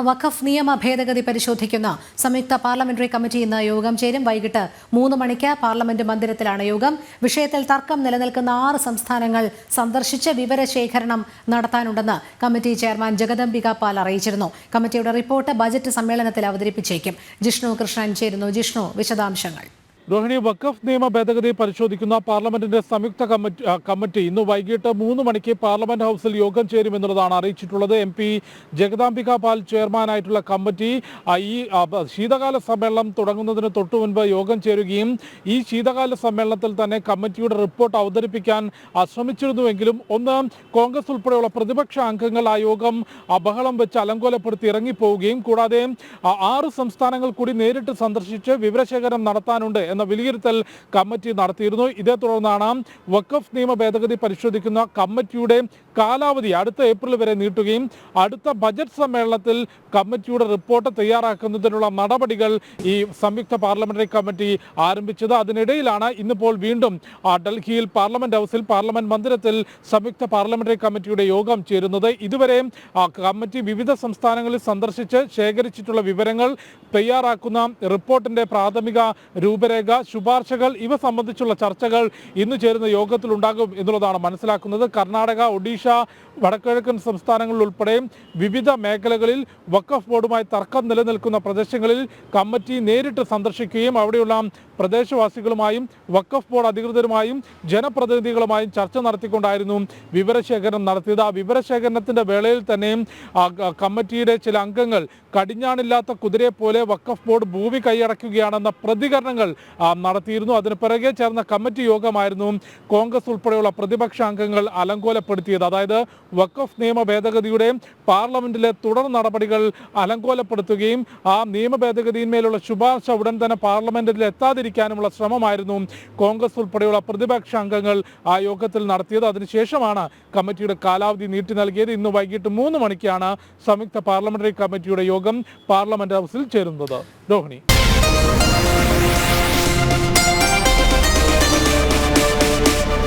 വഖഫ് നിയമ ഭേദഗതി പരിശോധിക്കുന്ന സംയുക്ത പാർലമെന്ററി കമ്മിറ്റി ഇന്ന് യോഗം ചേരും. വൈകിട്ട് 3 മണിക്ക് പാർലമെന്റ് മന്ദിരത്തിലാണ് യോഗം. വിഷയത്തിൽ തർക്കം നിലനിൽക്കുന്ന 6 സംസ്ഥാനങ്ങൾ സന്ദർശിച്ച് വിവരശേഖരണം നടത്താനുണ്ടെന്ന് കമ്മിറ്റി ചെയർമാൻ ജഗദംബിക പാൽ അറിയിച്ചിരുന്നു. കമ്മിറ്റിയുടെ റിപ്പോർട്ട് ബജറ്റ് സമ്മേളനത്തിൽ അവതരിപ്പിച്ചേക്കും. ജിഷ്ണു കൃഷ്ണൻ ചേരുന്നു. ജിഷ്ണു, വിശദാംശങ്ങൾ. രോഹിണി, വഖഫ് നിയമ ഭേദഗതി പരിശോധിക്കുന്ന പാർലമെന്റിന്റെ സംയുക്ത കമ്മിറ്റി ഇന്ന് വൈകിട്ട് 3 മണിക്ക് പാർലമെന്റ് ഹൗസിൽ യോഗം ചേരുമെന്നുള്ളതാണ് അറിയിച്ചിട്ടുള്ളത്. MP ജഗദാംബിക പാൽ ചെയർമാനായിട്ടുള്ള കമ്മിറ്റി ഈ ശീതകാല സമ്മേളനം തുടങ്ങുന്നതിന് തൊട്ടു മുൻപ് യോഗം ചേരുകയും ഈ ശീതകാല സമ്മേളനത്തിൽ തന്നെ കമ്മിറ്റിയുടെ റിപ്പോർട്ട് അവതരിപ്പിക്കാൻ ശ്രമിച്ചിരുന്നുവെങ്കിലും കോൺഗ്രസ് ഉൾപ്പെടെയുള്ള പ്രതിപക്ഷ അംഗങ്ങൾ ആ യോഗം ബഹളം വെച്ച് അലങ്കോലപ്പെടുത്തി ഇറങ്ങിപ്പോവുകയും കൂടാതെ 6 സംസ്ഥാനങ്ങൾ കൂടി നേരിട്ട് സന്ദർശിച്ച് വിവരശേഖരണം നടത്താനുണ്ട് എന്ന വിലയിരുത്തൽ കമ്മിറ്റി നടത്തിയിരുന്നു. ഇതേ തുടർന്നാണ് വഖഫ് നിയമ ഭേദഗതി പരിശോധിക്കുന്ന കമ്മിറ്റിയുടെ കാലാവധി അടുത്ത ഏപ്രിൽ വരെ നീട്ടുകയും അടുത്ത ബജറ്റ് സമ്മേളനത്തിൽ കമ്മിറ്റിയുടെ റിപ്പോർട്ട് തയ്യാറാക്കുന്നതിനുള്ള നടപടികൾ ഈ സംയുക്ത പാർലമെന്ററി കമ്മിറ്റി ആരംഭിച്ചത്. അതിനിടയിലാണ് ഇന്നിപ്പോൾ വീണ്ടും ഡൽഹിയിൽ പാർലമെന്റ് ഹൗസിൽ പാർലമെന്റ് മന്ദിരത്തിൽ സംയുക്ത പാർലമെന്ററി കമ്മിറ്റിയുടെ യോഗം ചേരുന്നത്. ഇതുവരെ കമ്മിറ്റി വിവിധ സംസ്ഥാനങ്ങളിൽ സന്ദർശിച്ച് ശേഖരിച്ചിട്ടുള്ള വിവരങ്ങൾ തയ്യാറാക്കുന്ന റിപ്പോർട്ടിന്റെ പ്രാഥമിക രൂപരേഖ, ശുപാർശകൾ ഇവ സംബന്ധിച്ചുള്ള ചർച്ചകൾ ഇന്ന് ചേരുന്ന യോഗത്തിൽ ഉണ്ടാകും എന്നുള്ളതാണ് മനസ്സിലാക്കുന്നത്. കർണാടക, ഒഡീഷ, വടക്കിഴക്കൻ സംസ്ഥാനങ്ങളിൽ ഉൾപ്പെടെ വിവിധ മേഖലകളിൽ വഖഫ് ബോർഡുമായി തർക്കം നിലനിൽക്കുന്ന പ്രദേശങ്ങളിൽ കമ്മിറ്റി നേരിട്ട് സന്ദർശിക്കുകയും അവിടെയുള്ള പ്രദേശവാസികളുമായും വഖഫ് ബോർഡ് അധികൃതരുമായും ജനപ്രതിനിധികളുമായും ചർച്ച നടത്തിക്കൊണ്ടായിരുന്നു വിവരശേഖരണം നടത്തിയത്. ആ വിവരശേഖരണത്തിന്റെ വേളയിൽ തന്നെ കമ്മിറ്റിയുടെ ചില അംഗങ്ങൾ കടിഞ്ഞാണില്ലാത്ത കുതിരയെ പോലെ വഖഫ് ബോർഡ് ഭൂമി കൈയടക്കുകയാണെന്ന പ്രതികരണങ്ങൾ നടത്തിയിരുന്നു. അതിന് പിറകെ ചേർന്ന കമ്മിറ്റി യോഗമായിരുന്നു കോൺഗ്രസ് ഉൾപ്പെടെയുള്ള പ്രതിപക്ഷ അംഗങ്ങൾ അലങ്കോലപ്പെടുത്തിയത്. അതായത് വഖഫ് നിയമ ഭേദഗതിയുടെ പാർലമെന്റിലെ തുടർ നടപടികൾ അലങ്കോലപ്പെടുത്തുകയും ആ നിയമ ഭേദഗതിയിന്മേലുള്ള ശുപാർശ ഉടൻ തന്നെ പാർലമെന്റിൽ എത്താതിരിക്കാനുമുള്ള ശ്രമമായിരുന്നു കോൺഗ്രസ് ഉൾപ്പെടെയുള്ള പ്രതിപക്ഷ അംഗങ്ങൾ ആ യോഗത്തിൽ നടത്തിയത്. അതിനുശേഷമാണ് കമ്മിറ്റിയുടെ കാലാവധി നീട്ടി നൽകിയത്. ഇന്ന് വൈകിട്ട് 3 മണിക്കാണ് സംയുക്ത പാർലമെന്ററി കമ്മിറ്റിയുടെ യോഗം പാർലമെന്റ് ഹൗസിൽ ചേരുന്നത്. രോഹിണി.